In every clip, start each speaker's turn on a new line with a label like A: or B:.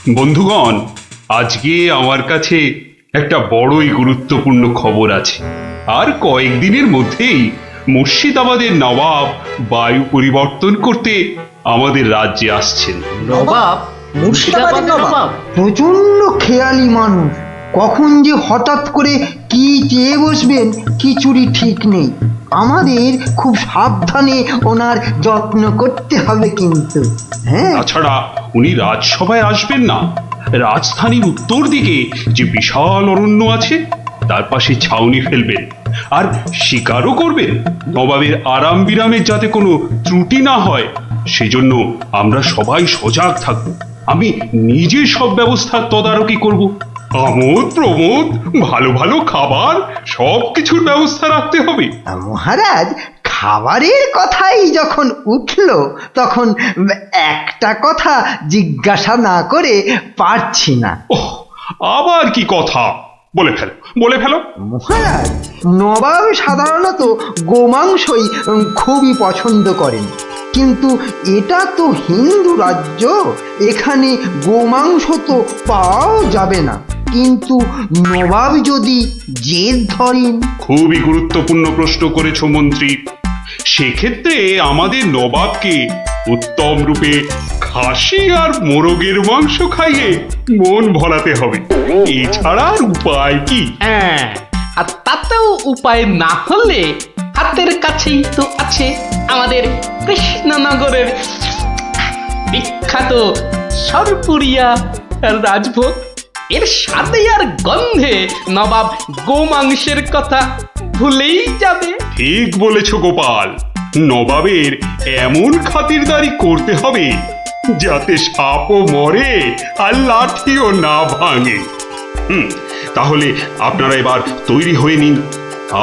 A: বন্ধুগণ, আজকে আমার কাছে একটা বড়ই গুরুত্বপূর্ণ খবর আছে। আর কয়েকদিনের মধ্যেই মুর্শিদাবাদের নবাব বায়ু পরিবর্তন করতে আমাদের রাজ্যে আসছেন।
B: নবাব? মুর্শিদাবাদের নবাব?
C: প্রচন্ড খেয়ালি মানুষ, কখন যে হঠাৎ করে কি চেয়ে বসবেন কিছুরই ঠিক নেই। আমাদের খুব সাবধানে ওনার যত্ন করতে হবে কিন্তু। হ্যাঁ,
A: তাছাড়া উনি রাজসভায় আসবেন না, রাজধানীর উত্তর দিকে যে বিশাল অরণ্য আছে তার পাশে ছাউনি ফেলবেন, আর শিকারও করবেন। নবাবের আরাম বিরামের যাতে কোনো ত্রুটি না হয় সেজন্য আমরা সবাই সজাগ থাকব। আমি নিজে সব ব্যবস্থার তদারকি করব। আমোদ প্রমোদ, ভালো ভালো খাবার, সব কিছুর ব্যবস্থা রাখতে হবে।
C: মহারাজ, খাবারের কথাই যখন উঠলো তখন একটা কথা জিজ্ঞাসা না করে পারছি না।
A: ওহ, আবার কি কথা? বলে ফেলো, বলে ফেলো।
C: মহারাজ, নবাব সাধারণত গোমাংসই খুবই পছন্দ করেন, কিন্তু এটা তো হিন্দু রাজ্য, এখানে গোমাংস তো পাওয়াও যাবে না। কিন্তু নবাব যদি জেদ ধরেন।
A: খুবই গুরুত্বপূর্ণ প্রশ্ন করেছো মন্ত্রী। সেক্ষেত্রে আমাদের নবাবকে উত্তম রূপে খাসি আর মোরগের মাংস খাইয়ে মন ভরাতে হবে। এছাড়া আর উপায় কি?
B: হ্যাঁ, আর তাতেও উপায় না হলে হাতের কাছেই তো আছে আমাদের কৃষ্ণনগরের বিখ্যাত সরপুরিয়া রাজভোগ। এর স্বাদে আর গন্ধে নবাব গোমাংসের কথা ভুলেই যাবে।
A: ঠিক বলেছো গোপাল, নবাবের এমন খাতিরদারি করতে হবে যাতে সাপও মরে আর লাঠিও না ভাঙে। তাহলে আপনারা এবার তৈরি হয়ে নিন,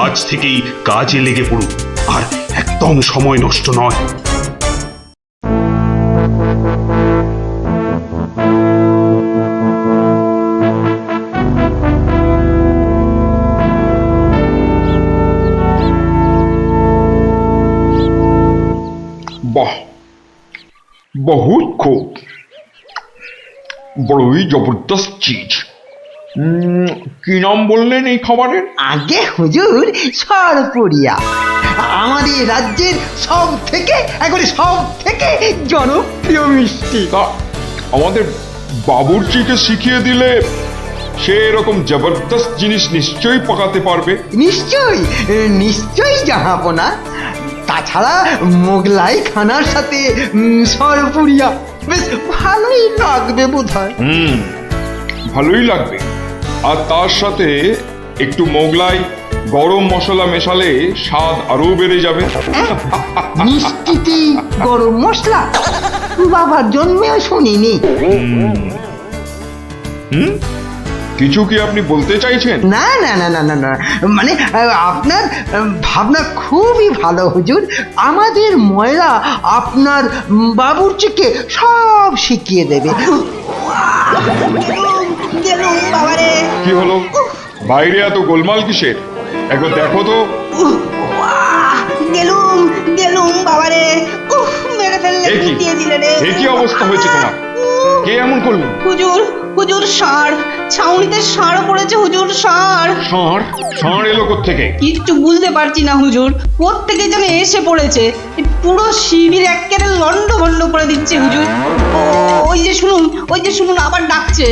A: আজ থেকেই কাজে লেগে পড়ুন, আর একদম সময় নষ্ট নয়।
D: বাহ, বহুত খুব, বড়ই জবরদস্ত চিজ। কি নাম বললেন এই খাবারের?
C: আগে হুজুর, সরপুরিয়া আমাদের রাজ্যের একবারে সব থেকে জনপ্রিয় মিষ্টি।
D: তা আমাদের বাবুর্চিকে শিখিয়ে দিলে সে এরকম জবরদস্ত জিনিস নিশ্চয়ই পাকাতে পারবে।
C: নিশ্চয়ই নিশ্চয়ই জাহাপনা। তাছাড়া মোগলাই খানার সাথে সরপুরিয়া বেশ ভালোই লাগবে বোধহয়।
D: ভালোই লাগবে। আর তার সাথে একটু মোগলাই গরম মশলা মেশালে স্বাদ আরো বেড়ে যাবে।
C: মিষ্টিতে গরম মশলা বাবার জন্মেও শুনিনি।
D: কিছু কি আপনি বলতে চাইছেন?
C: না না না না না না, মানে আপনার ভাবনা খুবই ভালো হুজুর। আমাদের ময়রা আপনার বাবুর্চিকে সব শিখিয়ে দেবে।
D: কি হলো, বাইরে এত গোলমাল কিসের? একবার দেখো তো।
E: গেলুম বাবারে, মেরে ফেললে, দিয়ে দিলে রে।
D: এ কি অবস্থা হয়েছে তোমার? কে এমন করলো?
E: হুজুর ষাঁড়, ছাউনিতে ষাঁড় পড়েছে হুজুর, ষাঁড়।
D: ষাঁড়? ষাঁড় এলো কোত্থেকে?
E: কিচ্ছু বুঝতে পারছি না হুজুর, কোত্থেকে যেন এসে পড়েছে, পুরো শিবির একেবারে লন্ডভন্ড করে দিচ্ছে হুজুর। ওই যে শুনুন আবার ডাকছে।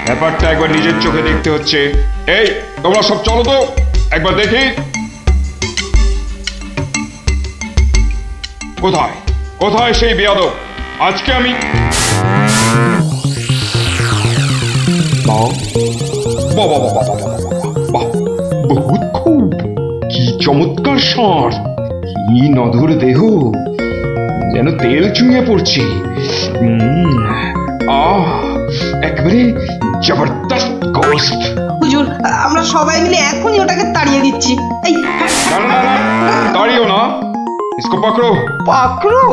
D: ব্যাপারটা একবার নিজের চোখে দেখতে হচ্ছে। এই তোমরা সব চলো তো, একবার দেখি। কোথায় কোথায় সেই বেয়াদব? আজকে আমি বহুত খুব, কি চমৎকার ষাঁড়, কি নধর দেহ, যেন তেল চুইয়ে পড়ছে। একেবারে জবরদস্ত গোস্ত।
E: হুজুর, আমরা সবাই মিলে এখনই ওটাকে তাড়িয়ে দিচ্ছি। এই
D: না, তাড়িও না, ইসকো পাকড়ো।
C: পাকড়ো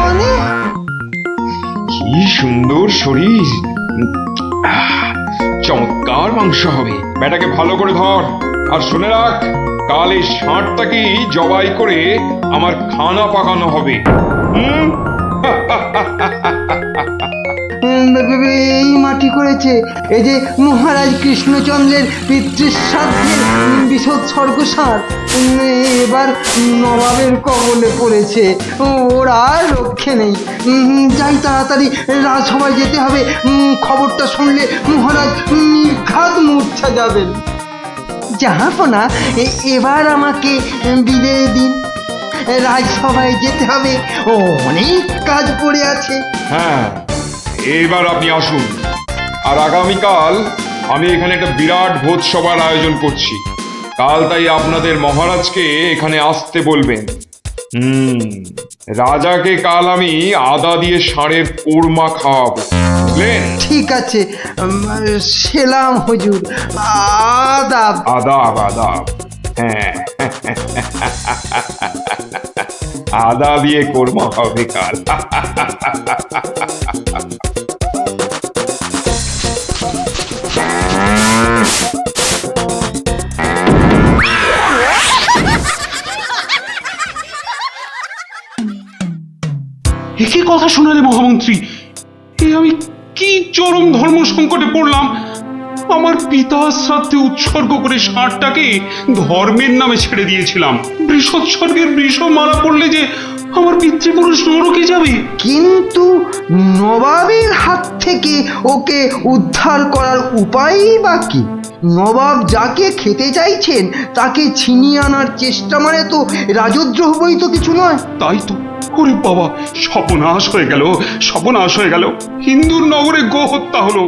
C: মানে?
D: কি সুন্দর শরীর, চমৎকার মাংস হবে। বেটাকে ভালো করে ধর, আর শুনে রাখ, কাল এই ষাঁড়টাকেই জবাই করে আমার খানা পাকানো হবে।
C: কান্নাকাটি করেছে। এই যে মহারাজ কৃষ্ণচন্দ্রের পিতৃশ্রাদ্ধের বিসর্গসার এবার নবাবের কবলে পড়েছে। ওর আর রক্ষে নেই। যাই তাড়াতাড়ি রাজসভায় যেতে হবে। খবরটা শুনলে মহারাজ নির্ঘাত মূর্ছা যাবেন। জাহাপনা, এবার আমাকে বিদায় দিন। রাজসভায় যেতে হবে, অনেক কাজ পড়ে আছে।
D: হ্যাঁ, এবার আপনি আসুন। আর আগামীকাল আমি এখানে একটা বিরাট ভোজসভার আয়োজন করছি। কাল তাই আপনাদের মহারাজকে এখানে আসতে বলবেন। রাজাকে কাল আমি আদা দিয়ে ষাঁড়ের কোরমা খাওয়াবো, বুঝলেন?
C: ঠিক আছে, সেলাম হুজুর। আদাব।
D: আদাব আদাব। হ্যাঁ, আদা দিয়ে কোরমা হবে কাল।
A: একে কথা শোনালে মহামন্ত্রী, এ আমি কি চরম ধর্ম সংকটে পড়লাম। আমার পিতার শ্রাদ্ধে উৎসর্গ করে ষাঁড়টাকে ধর্মের নামে ছেড়ে দিয়েছিলাম। বৃষোৎসর্গের বৃষ মারা পড়লে যে আমার পিতৃপুরুষ নরকে যাবে।
C: কিন্তু নবাবের হাত থেকে ওকে উদ্ধার করার উপায়ই বা কি? নবাব যাকে খেতে চাইছেন তাকে ছিনিয়ে আনার চেষ্টা মানে তো রাজদ্রোহ বই তো কিছু নয়।
A: তাই তো। ওরে বাবা, সর্বনাশ হয়ে গেল, সর্বনাশ হয়ে গেল। হিন্দুর নগরে গো হত্যা হলো।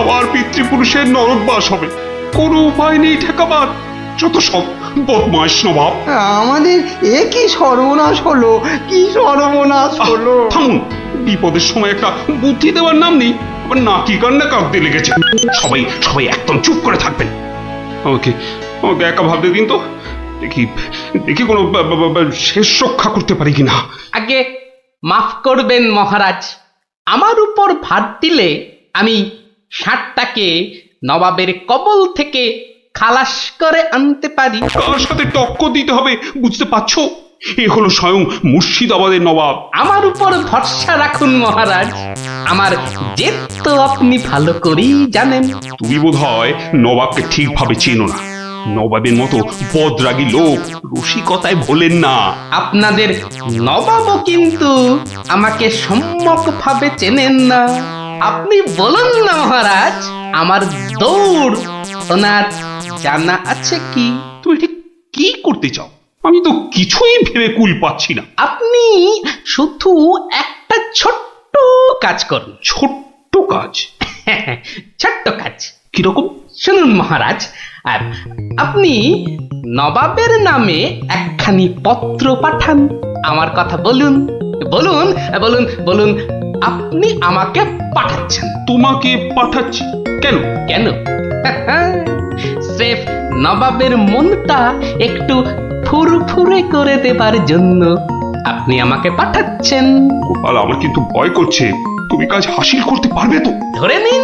A: আমার পিতৃপুরুষের নরকবাস হবে। কোনো উপায় নেই ঠেকাবার। যত সব বদমাইশ নবাব।
C: আমাদের এ কি সর্বনাশ হলো, কি সর্বনাশ হলো!
A: থামুন, বিপদের সময় একটা বুদ্ধি দেওয়ার নাম নেই। আবার নাকি কান্না কাঁদতে লেগেছে। সবাই সবাই একদম চুপ করে থাকবেন। আমাকে আমাকে একা ভাবতে দিন তো। দেখি দেখি কোনো শেষ রক্ষা করতে পারি কিনা।
B: আগে মাফ করবেন মহারাজ, আমার উপর ভার দিলে আমি ষাঁড়টাকে নবাবের কবল থেকে খালাস করে আনতে পারি।
A: কার সাথে টক্কর দিতে হবে বুঝতে পারছো? এ হলো স্বয়ং মুর্শিদাবাদের নবাব।
B: আমার উপর ভরসা রাখুন মহারাজ, আমার জেদ তো আপনি ভালো করেই জানেন।
A: তুমি বোধহয় নবাবকে ঠিকভাবে চেনো না। নবাবের মতো বদরাগী লোক রসিকতায় ভোলেন না।
B: আপনাদের নবাবও কিন্তু আমাকে সম্যকভাবে চেনেন না। আপনি বলুন না মহারাজ, আমার দৌড় ওনার জানা আছে কি?
A: তুমি ঠিক কি করতে চাও? আমি তো কিছুই ভেবে কুল পাচ্ছি না।
B: আপনি শুধু একটা ছোট্ট কাজ করুন।
A: ছোট্ট কাজ?
B: ছোট্ট কাজ
A: কিরকম?
B: শুনুন মহারাজ, আর আপনি নবাবের নামে একখানি পত্র পাঠান। আমার কথা বলুন বলুন বলুন বলুন, আপনি আমাকে পাঠাচ্ছেন।
A: তোমাকে পাঠাচ্ছি? কেন?
B: কেন? স্রেফ নবাবের মনটা একটু ফুরফুরে করে দেবার জন্য আপনি আমাকে পাঠাচ্ছেন।
A: গোপাল, আমার কিন্তু ভয় করছে। তুমি কাজ হাসিল করতে পারবে তো?
B: ধরে নিন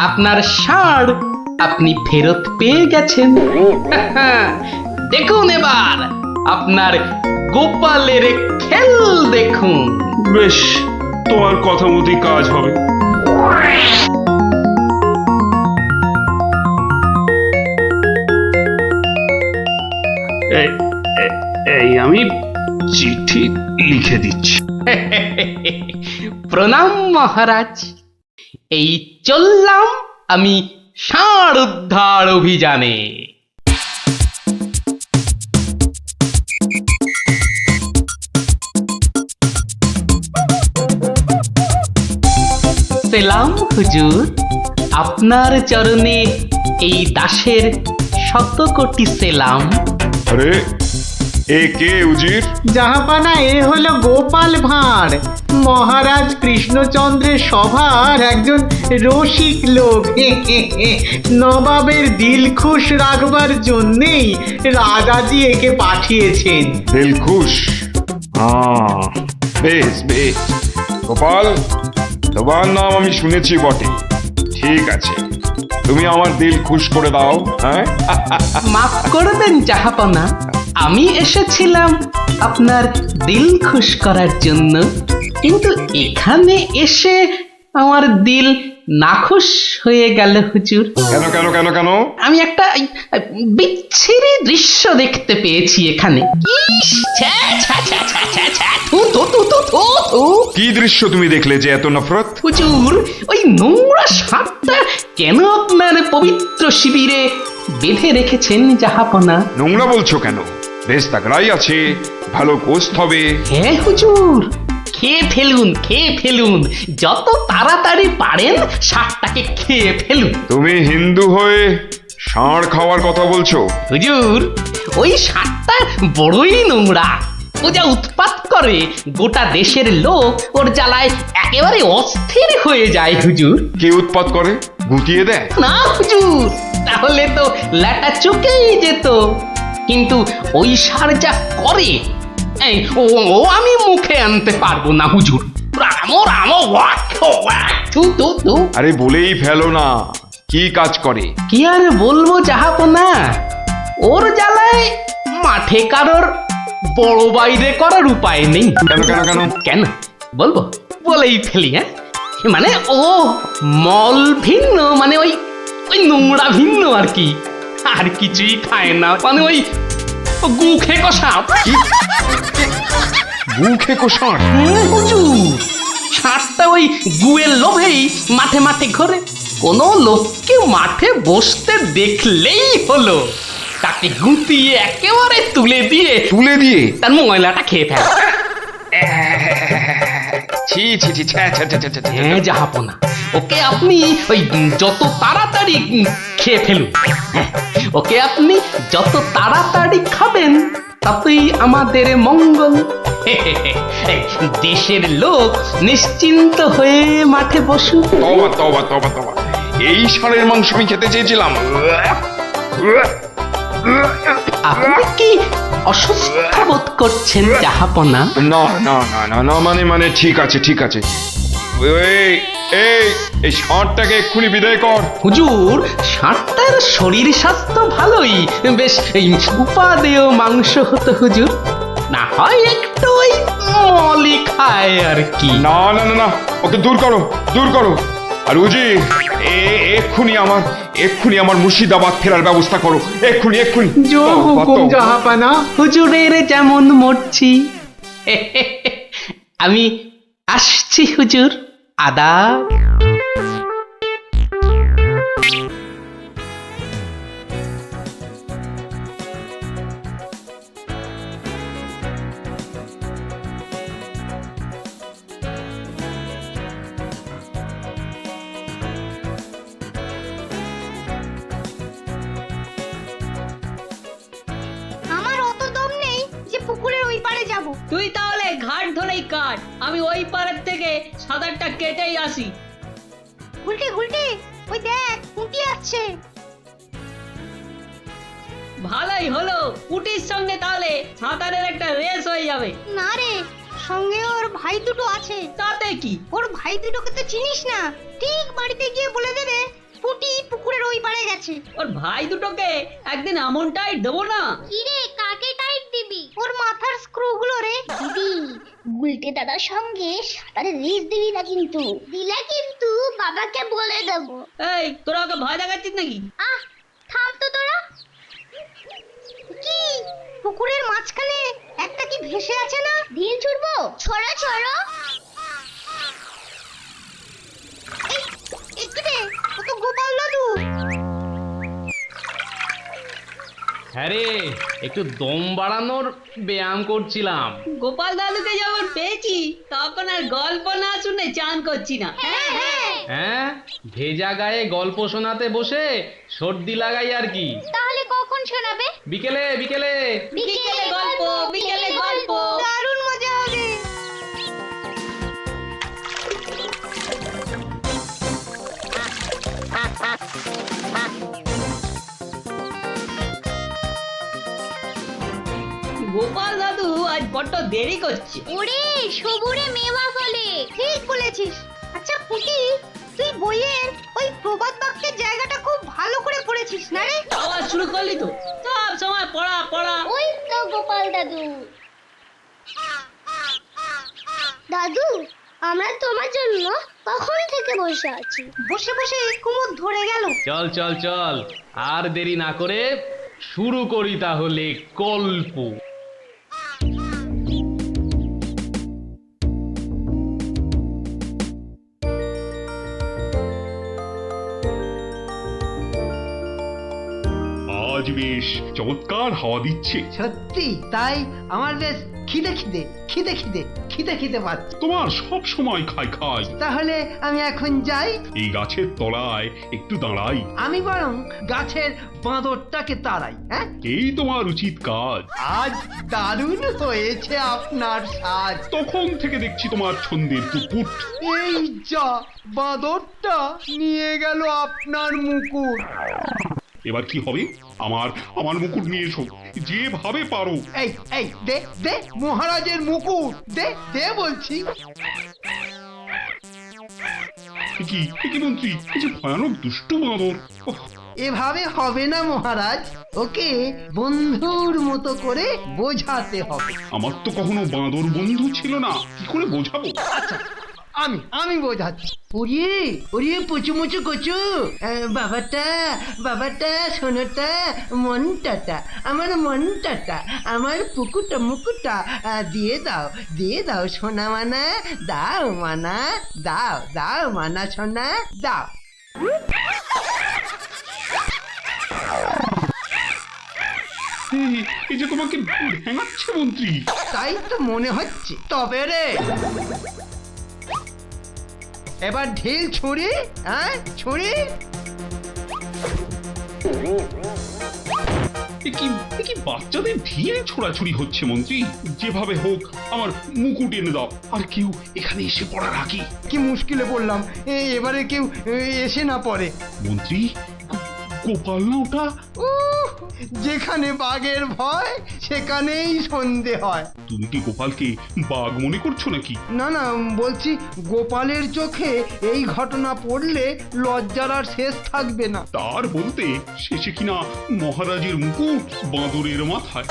B: আপনার ষাঁড় আপনি ফেরত পেয়ে গেছেন। দেখুন এবার আপনার গোপালের খেল দেখুন।
A: বেশ, তোমার কথা মতোই কাজ হবে। এই আমি চিঠি লিখে দিচ্ছি।
B: প্রণাম মহারাজ, এই চললাম আমি ষাঁড় উদ্ধার অভিযানে। সেলাম হুজুর, আপনার চরণে এই দাসের শত কোটি সেলাম।
D: আরে, এ কে উজির?
F: জাহাপানা, এ হলো গোপাল ভাঁড়, মহারাজ কৃষ্ণচন্দ্রের সভার একজন রসিক লোক। নবাবের দিল খুশ রাখবার জন্যেই রাজাজি একে পাঠিয়েছেন।
D: দিলখুশ? বেশ বেশ। গোপাল, তোমার নাম আমি শুনেছি বটে। ঠিক আছে, তুমি আমার দিল খুশ করে দাও। হ্যাঁ,
B: মাফ করবেন জাহাপনা, আমি এসেছিলাম আপনার দিল খুশ করার জন্য, কিন্তু এখানে এসে আমার দিল নাখুশ হয়ে গেল হুজুর।
D: কেন কেন কেন কেন?
B: আমি একটা বিচ্ছিরি দৃশ্য দেখতে পেয়েছি এখানে। ইস, ছ্যা, ছ্যা, ছ্যা, ছ্যা, ছ্যা, ছ্যা, থু, থু, থু, থু, থু, থু।
D: কি দৃশ্য তুমি দেখলে যে এত নফরত?
B: হুজুর, ওই নোংরা সাপটা কেন আপনার পবিত্র শিবিরে বেঁধে রেখেছেন জাহাপনা?
D: নোংরা বলছো কেন? বেশ তাগড়াই আছে, ভালো গোস্ত হবে।
B: হ্যাঁ হুজুর, খেয়ে ফেলুন, খেয়ে ফেলুন, যত তাড়াতাড়ি পারেন সাপটাকে খেয়ে ফেলুন।
D: তুমি হিন্দু হয়ে ষাঁড় খাওয়ার কথা বলছো?
B: হুজুর, ওই সাপটা বড়ই নোংরা। ও যা উৎপাত করে, গোটা দেশের লোক ওর জ্বালায় একেবারে অস্থির হয়ে যায় হুজুর।
D: কে উৎপাত করে? গুটিয়ে দেয়?
B: না হুজুর, তাহলে তো ল্যাটা চুকেই যেত। কিন্তু ওই সার যা করে, এই ও ও আমি মুখে আনতে পারবো না হুজুর। রামো রামো ওয়াক ওয়াক থু থু থু।
D: আরে বলেই ফেলো না, কি কাজ করে?
B: কি আর বলবো জাহাপনা, ওর জ্বালায় মাঠে কারোর বড় বাইরে করার উপায় নেই।
D: কেন কেন কেন?
B: কেন বলবো? বলেই ফেলি। হ্যাঁ, মানে ও মল ভিন্ন, মানে ওই ওই নোংরা ভিন্ন আর কি। আর কিছুই খায় না, মানে ওই গু খেকো সাপ।
D: মুখে কোষাঁড়?
B: হুজুর, সাপটা ওই গুয়ের লোভেই মাঠে মাঠে ঘোরে। কোনো লোককে মাঠে বসতে দেখলেই হলো তাকে গুটিয়ে একেবারে তুলে দিয়ে
D: তুলে দিয়ে?
B: তার ময়লাটা খেয়ে ফেলে।
D: ছি ছি ছি, ছ্যা, ছ্যা, ছ্যা, ছ্যা, ছ্যা, ছ্যা।
B: হ্যাঁ জাহাপনা, ওকে আপনি ওই যত তাড়াতাড়ি খেয়ে ফেলুন। হ্যাঁ, ওকে আপনি যত তাড়াতাড়ি খাবেন ততই আমাদের মঙ্গল। এই, দেশের লোক নিশ্চিন্ত হয়ে মাঠে বসুক।
D: তবা তবা তবা তবা, এই ষাঁড়ের মাংস আমি খেতে চেয়েছিলাম।
B: আপনি কি অসুস্থ বোধ করছেন জাহাপনা?
D: না না না না না, মানে ঠিক আছে ঠিক আছে। এই এই এই ষাঁড়টাকে এক্ষুনি বিদায় কর।
B: হুজুর, ষাঁড়টার শরীর স্বাস্থ্য ভালোই, বেশ এই উপাদেয় মাংস হতো হুজুর। না হয় একটু ওই মলি খায় আর কি।
D: না না না না, ওকে দূর করো দূর করো। আর উজি, এক্ষুনি আমার মুর্শিদাবাদ ফেরার ব্যবস্থা করো, এক্ষুনি এক্ষুনি।
F: জো হুকুম
D: তবা।
F: জাহাপানা।
B: হুজুরের যেমন মরছি। আমি আসছি হুজুর, আদাব।
G: আমার অত দম নেই যে পুকুরের ওই পারে যাব।
E: তুই তাহলে ঘাট ধরেই কাট, আমি ওই পাড়ের থেকে সাঁতারটা কেটেই আসি।
G: গুলটে গুলটে, ওই দেখ পুঁটি আসছে।
E: ভালোই হলো, পুটির সঙ্গে তাহলে সাঁতারের একটা রেস হয়ে যাবে।
G: না রে, সঙ্গে ওর ভাই দুটো আছে।
E: তাতে কি?
G: ওর ভাই দুটোকে তো চিনিস না, ঠিক বাড়িতে গিয়ে বলে দেবে পুঁটি পুকুরের ওই পারে গেছে।
E: ওর ভাই দুটোকে একদিন এমন টাইট দেবো না।
G: কি রে, কাকে টাইট দিবি? ওর মাথার স্ক্রু গুলো রে। দিদি, গুলটে দাদার সঙ্গে সাঁতারে রেস দিবি না কিন্তু। দিলে কিন্তু বাবাকে বলে দেবো।
E: এই, তোরা ওকে ভয় দেখাচ্ছিস নাকি?
G: আহ, থাম তো তোরা। কি পুকুরের মাঝখানে একটা কি ভেসে আছে না? ঢিল ছুড়বো? ছড়া ছড়া। একটু দে, ও তো গোপাল দাদু।
B: হ্যাঁ রে, একটু দম বাড়ানোর ব্যায়াম করছিলাম।
E: গোপাল দাদুকে যখন পেয়েছি তখন আর গল্প না শুনে চান করছি না।
G: হ্যাঁ হ্যাঁ।
B: হ্যাঁ, ভেজা গায়ে গল্প শোনাতে বসে সর্দি লাগাই আর কি।
G: তাহলে কখন শোনাবে?
B: বিকেলে বিকেলে।
E: বিকেলে গল্প, বিকেলে গল্প।
G: দারুণ মজা হবে।
E: গোপাল দাদু আজ বড্ড দেরি করছে।
G: ওরে সবুরে মেওয়া ফলে। ঠিক বলেছিস। আচ্ছা পুটি, তুই বইয়ের ওই প্রবাদ বাক্যের জায়গাটা খুব ভালো করে পড়েছিস না রে?
E: আবার শুরু করলি তো, সব সময় পড়া পড়া।
G: ওই তো গোপাল দাদু। দাদু, আমরা তোমার জন্য কখন থেকে বসে আছি।
E: বসে বসে কুমোর ধরে গেল।
B: চল চল চল, আর দেরি না করে শুরু করি তাহলে গল্প।
A: আজ বেশ চমৎকার হাওয়া দিচ্ছে।
C: সত্যি তাই আমার বেশ খিদে খিদে খিদে খিদে খিদে খিদে পাচ্ছে।
A: তোমার সব সময় খাই খাই।
C: তাহলে আমি এখন যাই।
A: এই গাছের তলায় একটু দাঁড়াই।
C: আমি বরং গাছের বাঁদরটাকে তাড়াই। হ্যাঁ,
A: এই তোমার উচিত কাজ।
C: আজ দারুণ হয়েছে আপনার সাজ।
A: তখন থেকে দেখছি তোমার ছন্দের পুকুট।
C: এই যা, বাঁদরটা নিয়ে গেল আপনার মুকুট।
A: এবার কি হবে? আমার আমার মুকুট নিয়ে এসো, যেভাবে পারো।
C: এই এই দে দে মহারাজের মুকুট, দে দে বলছি।
A: এ কি মন্ত্রী, এই যে ভয়ানক দুষ্টু বাঁদর। ওহ,
C: এভাবে হবে না মহারাজ, ওকে বন্ধুর মতো করে বোঝাতে হবে।
A: আমার তো কখনো বাঁদর বন্ধু ছিল না, কি করে বোঝাবো?
C: আমি বোঝাচ্ছি। ওরে ওরে পুচু মুচু কচু, বাবাটা বাবাটা সোনাটা মনটাটা, আমার মনটাটা, আমার পুকুটা মুকুটা দিয়ে দাও সোনা মানা, দাও মানা, দাও দাও মানা সোনা দাও।
A: এই যে তোমাকে ভেঙাচ্ছে মন্ত্রী।
C: তাই তো মনে হচ্ছে। তবে রে, এবার ঢিল ছুরি, হ্যাঁ ছুরি।
A: এ কি বাচ্চাদের ঢিলে ছোড়াছুড়ি হচ্ছে মন্ত্রী? যেভাবে হোক আমার মুকুট এনে দাও। আর কেউ এখানে এসে পড়ার আগে।
C: কি মুশকিলে পড়লাম, এবারে কেউ এসে না পড়ে।
A: মন্ত্রী, গোপাল না ওটা?
C: উহ, যেখানে বাঘের ভয় সেখানেই সন্ধে হয়।
A: তুমি কি গোপালকে বাঘ মনে করছো নাকি?
C: না না, বলছি গোপালের চোখে এই ঘটনা পড়লে লজ্জার আর শেষ থাকবে না।
A: তার বলতে শেষে কিনা মহারাজের মুকুট বাঁদরের মাথায়।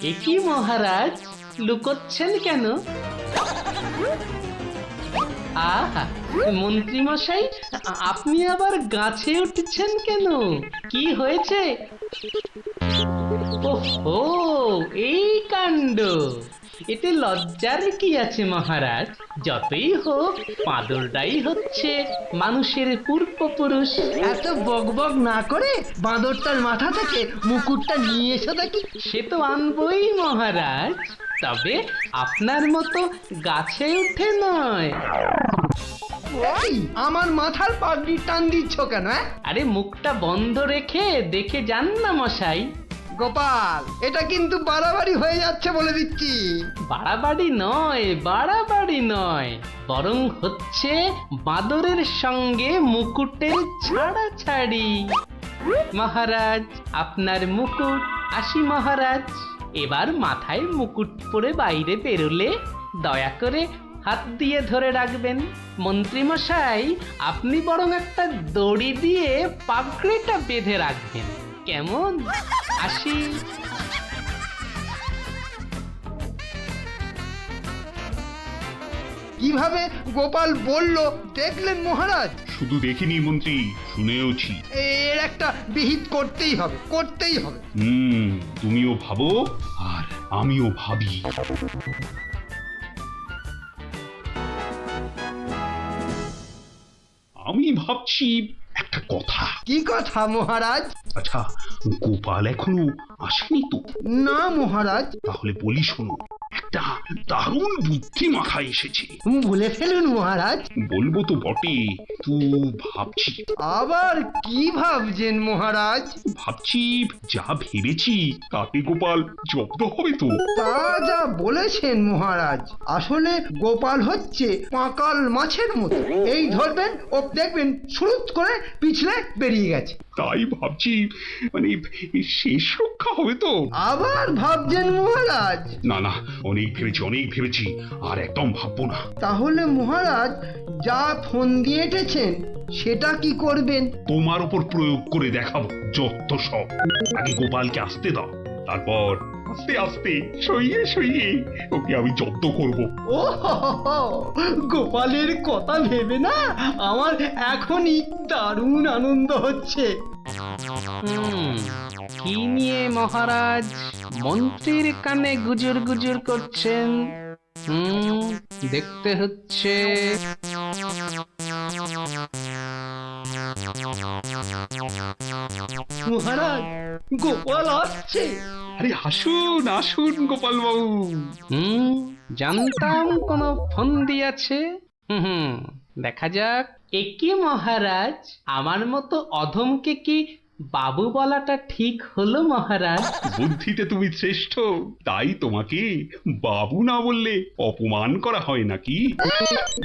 B: এ কি মহারাজ, লুকোচ্ছেন কেন? আহা, মন্ত্রী মশাই, আপনি আবার গাছে উঠছেন কেন? কি হয়েছে? ওহো, এই কাণ্ড। এতে লজ্জার কি আছে মহারাজ? যতই হোক বাঁদরটাই হচ্ছে মানুষের পূর্বপুরুষ।
C: এত বকবক না করে বাঁদরটার মাথা থেকে মুকুটটা নিয়ে এসো দেখি।
B: সে তো আনবই মহারাজ, তবে আপনার মতো গাছে উঠে নয়।
C: এই, আমার মাথার পাগড়ি টান দিচ্ছ কেন? হ্যাঁ
B: আরে মুখটা বন্ধ রেখে দেখে যান না মশাই।
C: গোপাল, এটা কিন্তু বাড়াবাড়ি হয়ে যাচ্ছে বলে দিচ্ছি।
B: বাড়াবাড়ি নয়, বাড়াবাড়ি নয়, বরং হচ্ছে বাঁদরের সঙ্গে মুকুটের ছাড়াছাড়ি। মহারাজ, আপনার মুকুট। আসি মহারাজ, এবার মাথায় মুকুট পরে বাইরে বেরোলে দয়া করে হাত দিয়ে ধরে রাখবেন। মন্ত্রী মশাই, আপনি বরং একটা দড়ি দিয়ে পাগড়িটা বেঁধে রাখবেন, কেমন? আসি।
C: কিভাবে গোপাল বলল দেখলেন মহারাজ?
A: শুধু দেখিনি মন্ত্রী, শুনেওছি।
C: এর একটা বিহিত করতেই হবে, করতেই হবে।
A: তুমিও ভাবো আর আমিও ভাবি। আমি ভাবছি একটা কথা।
C: কি কথা মহারাজ?
A: আচ্ছা, গোপাল এখনো আসেনি তো?
C: না মহারাজ।
A: তাহলে বলি শোনো, একটা দারুণ বুদ্ধি মাথায় এসেছে।
C: বলে ফেলুন মহারাজ।
A: বলবো তো বটে, তো ভাবছি।
C: আবার কি ভাবছেন মহারাজ?
A: ভাবছি যা ভেবেছি তাতে গোপাল জব্দ হবে তো?
C: তা যা বলেছেন মহারাজ, আসলে গোপাল হচ্ছে পাঁকাল মাছের মতো। এই ধরবেন ও দেখবেন সুরুত করে পিছলে বেরিয়ে গেছে।
A: তাই ভাবছি, মানে শেষ রক্ষা হবে তো?
C: আবার ভাবছেন মহারাজ?
A: না না, অনেক অনেক ভেবেছি, আর একদম ভাববো না।
C: তাহলে মহারাজ যা ফোন দিয়ে এঁটেছেন সেটা কি করবেন?
A: তোমার উপর প্রয়োগ করে দেখাবো যত সব। আগে গোপালকে আসতে দাও, তারপর আস্তে আস্তে সইয়ে সইয়ে ওকে আমি জব্দ করব।
C: ও হো হো হো, গোপালের কথা ভেবে না আমার এখনই দারুণ আনন্দ হচ্ছে।
B: কি নিয়ে মহারাজ মন্ত্রীর কানে গুজুর গুজুর করছেন? দেখতে হচ্ছে।
C: মহারাজ গোপাল আসছে।
A: আরে আসুন আসুন গোপাল বাবু।
B: জানতাম কোন ফোন দিয়েছে। দেখা যাক। একি মহারাজ, আমার মতো অধমকে কি বাবু বলাটা ঠিক হলো মহারাজ?
A: বুদ্ধিতে তুমি শ্রেষ্ঠ, তাই তোমাকে বাবু না বললে অপমান করা হয় নাকি?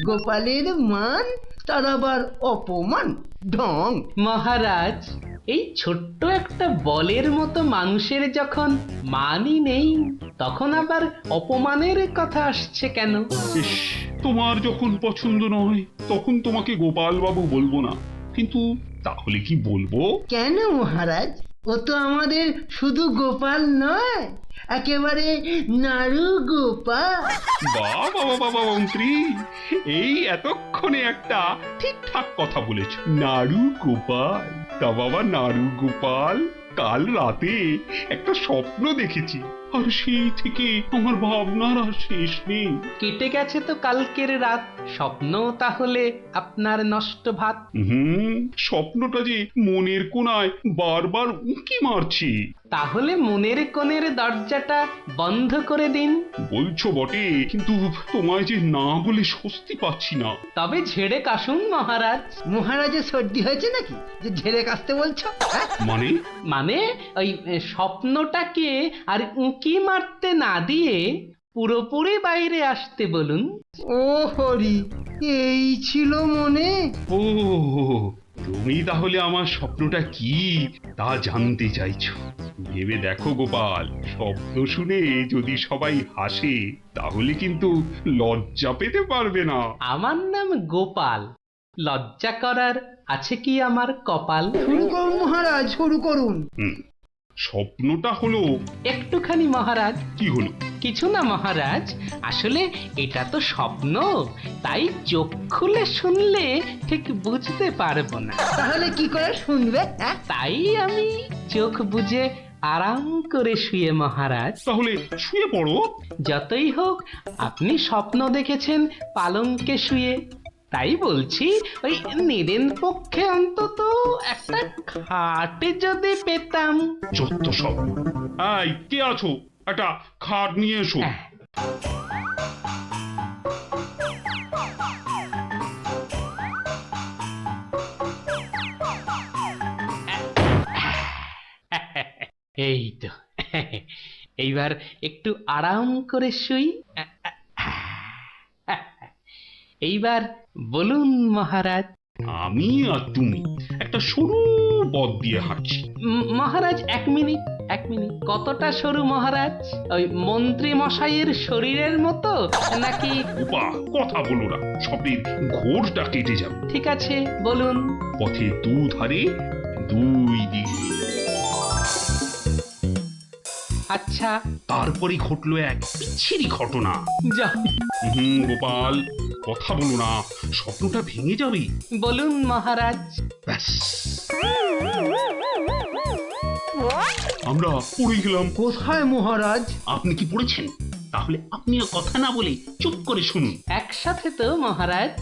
C: গোপালের মান তার আবার অপমান, ঢং।
B: মহারাজ, এই ছোট্ট একটা বলের মতো মানুষের যখন মানই নেই, তখন আবার অপমানের কথা আসছে কেন?
A: ইস, তোমার যখন পছন্দ নয় তখন তোমাকে গোপাল বাবু বলবো না, কিন্তু তাহলে কি বলবো?
C: কেন মহারাজ? ও তো আমাদের শুধু গোপাল নয়, একেবারে নাড়ু গোপাল।
A: বাবা বাবা মন্ত্রী, এই এতক্ষণে একটা ঠিকঠাক কথা বলেছ। নাড়ু গোপাল, তা বাবা নাড়ু গোপাল, কাল রাতে একটা স্বপ্ন দেখেছি, আর সেই থেকে আমার ভাবনার আর শেষ নেই।
B: কেটে গেছে তো কালকের রাত, স্বপ্ন তাহলে আপনার নষ্ট ভাত।
A: স্বপ্নটা যে মনের কোণায় বারবার উঁকি মারছি।
B: তাহলে মনের কোণের দরজাটা বন্ধ করে দিন।
A: বলছো বটে, কিন্তু তোমায় যে না বলে স্বস্তি পাচ্ছি না।
B: তবে ঝেড়ে কাশুন মহারাজ।
C: মহারাজের সর্দি হয়েছে নাকি যে ঝেড়ে কাশতে বলছো? হ্যাঁ?
B: মানে ওই স্বপ্নটাকে আর উঁকি মারতে না দিয়ে পুরোপুরি বাইরে আসতে বলুন।
C: ও হরি, এই ছিল মনে।
A: ও, তুমি তাহলে আমার স্বপ্নটা কি তা জানতে চাইছো? ভেবে দেখো গোপাল, স্বপ্ন শুনে যদি সবাই হাসে তাহলে কিন্তু লজ্জা পেতে পারবে না।
B: আমার নাম গোপাল, লজ্জা করার আছে কি আমার কপাল?
C: শুরু করুন মহারাজ, শুরু করুন।
A: স্বপ্নটা হলো
B: একটুখানি মহারাজ।
A: কি হলো?
B: কিছু না মহারাজ, আসলে এটা তো স্বপ্ন, তাই চোখ খুলে শুনলে ঠিক বুঝতে পারবো না।
C: তাহলে কি করে শুনবে? হ্যাঁ?
B: তাই আমি চোখ বুজে আরাম করে শুয়ে মহারাজ।
A: তাহলে শুয়ে পড়ো।
B: যতই হোক আপনি স্বপ্ন দেখেছেন পালঙ্কে শুয়ে, তাই বলছি ওই নিদেন পক্ষে অন্তত একটা খাটে যদি পেতাম।
A: যত সব। এই, কে আছো? একটা খাট নিয়ে এসো।
B: এই তো, এইবার একটু আরাম করে শুই। এইবার বলুন মহারাজ।
A: আমি আর তুমি একটা সরু পথ দিয়ে হাঁটছি।
B: মহারাজ এক মিনিট, কতটা সরু মহারাজ? ওই মন্ত্রী মশাইয়ের শরীরের মতো নাকি?
A: উপা, কথা বলো না, স্বপ্নের ঘোরটা কেটে যাবে।
B: ঠিক আছে, বলুন।
A: পথে দুধারে দুই দিকে।
B: আচ্ছা।
A: তারপরে ঘটলো এক বিচ্ছিরি ঘটনা।
B: যা।
A: গোপাল, কথা বলো না, স্বপ্নটা ভেঙে যাবে।
B: বলুন মহারাজ।
A: ব্যাস, আমরা পড়ে গেলাম।
C: কোথায় মহারাজ?
A: আপনি কি পড়েছেন? তাহলে আপনিও কথা না বলে চুপ করে শুনুন।
B: একসাথে তো মহারাজ?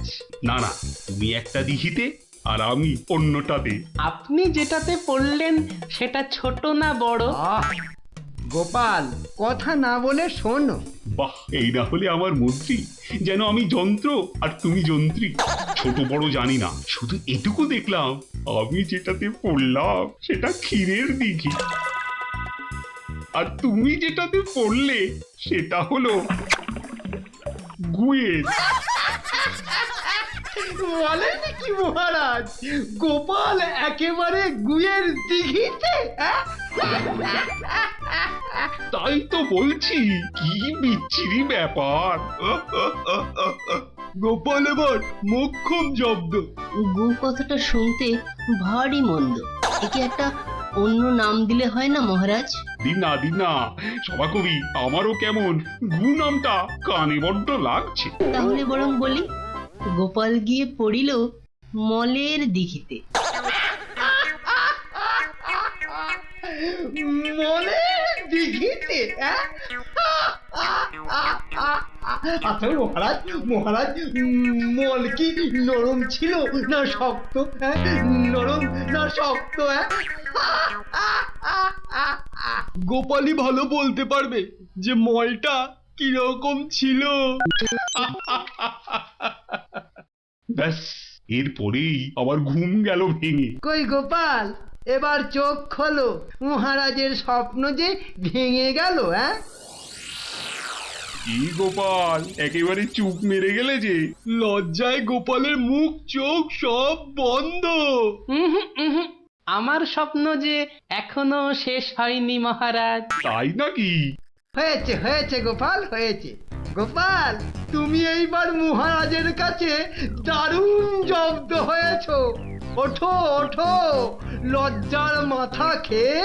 A: না না, তুমি একটা দিঘিতে আর আমি অন্যটাতে।
B: আপনি যেটাতে পড়লেন সেটা ছোট না বড়?
C: গোপাল, কথা না বলে শোনো।
A: বাহ, এই না হলে আমার মন্ত্রী, যেন আমি যন্ত্র আর তুমি যন্ত্রী। ছোট বড় জানি না, শুধু এটুকু দেখলাম, আমি যেটাতে পড়লাম সেটা ক্ষীরের দিঘি, আর তুমি যেটাতে পড়লে সেটা হলো গুয়ের।
C: বলেন কি মহারাজ, গোপাল একেবারে গুয়ের দিঘিতে?
A: তা তাই তো বলছি, কি বিচ্ছিরি ব্যাপার। গোপাল এবার মোক্ষম জব্দ।
H: গো কথাটা শুনতে ভারী মন্দ। একে একটা অন্য নাম দিলে হয় না মহারাজ?
A: দিনা দিনা সভাকবি, আমারও কেমন গু নামটা কানে বড্ড লাগছে।
H: তাহলে বরং বলি, গোপাল গিয়ে পড়িল মলের দিঘিতে।
F: মনের দিঘিতে, হ্যাঁ? আচ্ছা মহারাজ, মহারাজ, মল কি নরম ছিল না শক্ত? হ্যাঁ, নরম না শক্ত? হ্যাঁ,
A: গোপালই ভালো বলতে পারবে যে মলটা কিরকম ছিল। ব্যাস, এরপরেই আবার ঘুম গেল ভেঙে।
C: কই গোপাল, এবার চোখ খোলো, মহারাজের স্বপ্ন যে ভেঙে গেল। হ্যাঁ,
A: কি গোপাল, একেবারে চুপ মেরে গেলে যে। লজ্জায় গোপালের মুখ চোখ সব বন্ধ।
B: উহুম, উহুম। আমার স্বপ্ন যে এখনো শেষ হয়নি মহারাজ।
A: তাই নাকি?
C: হয়েছে হয়েছে গোপাল, হয়েছে। গোপাল, তুমি এইবার মহারাজের কাছে দারুণ জব্দ হয়েছো। ওঠো ওঠো, লজ্জার মাথা খেয়ে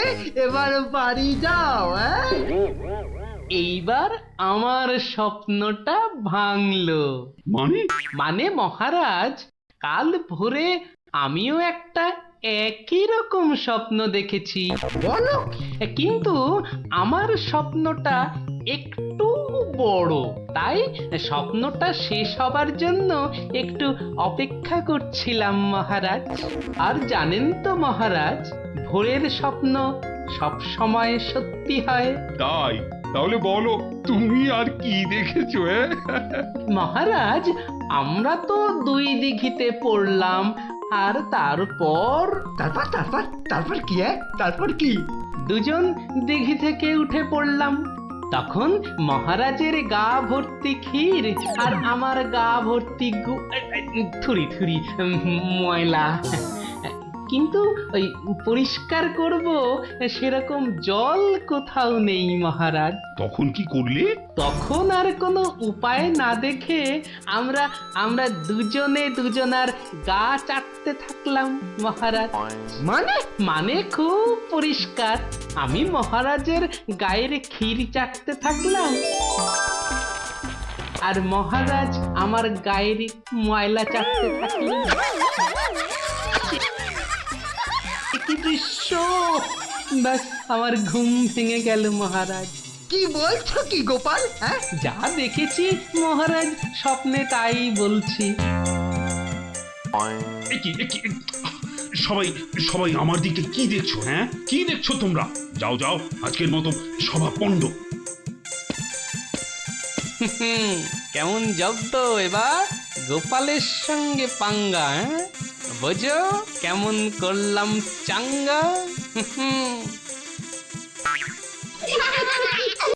C: এবার বাড়ি যাও। হ্যাঁ,
B: এইবার আমার স্বপ্নটা ভাঙলো।
A: মানে?
B: মানে মহারাজ, কাল ভোরে আমিও একটা একই রকম স্বপ্ন দেখেছি,
C: বলো।
B: কিন্তু আমার স্বপ্নটা একটু বড়। তাই স্বপ্নটা শেষ হবার জন্য একটু অপেক্ষা করছিলাম মহারাজ। আর জানেন তো মহারাজ, ভোরের স্বপ্ন সব সময় সত্যি হয়।
A: তাই? তাহলে বলো, তুমি আর কি দেখেছো?
B: মহারাজ, আমরা তো দুই দিঘিতে পড়লাম, আর তারপর
C: তারপর তারপর তারপর কি? তারপর কি?
B: দুজন দিঘি থেকে উঠে পড়লাম। তখন মহারাজের গা ভর্তি ক্ষীর আর আমার গা ভর্তি থুরি থুরি ময়লা। কিন্তু ওই পরিষ্কার করব সেরকম জল কোথাও নেই মহারাজ।
A: তখন কি করলে?
B: তখন আর কোনো উপায় না দেখে আমরা আমরা দুজনে দুজনার গা চাটতে থাকলাম মহারাজ।
C: মানে?
B: মানে খুব পরিষ্কার। আমি মহারাজের গায়ের ক্ষীর চাটতে থাকলাম, আর মহারাজ আমার গায়ের ময়লা চাটতে থাকলেন। কি দৃশ্য! ব্যাস, আমার ঘুম ভেঙে গেল মহারাজ।
C: কি বলছো কি গোপাল? হ্যাঁ,
B: যা দেখেছি মহারাজ, স্বপ্নে তাই বলছি।
A: সবাই সবাই আমার দিকে কি দেখছো? হ্যাঁ, কি দেখছো তোমরা? যাও যাও, আজকের মতো সভা পণ্ড।
B: কেমন জব্দ এবার গোপালের সঙ্গে পাঙ্গা? বোঝো কেমন করলাম চাঙ্গা?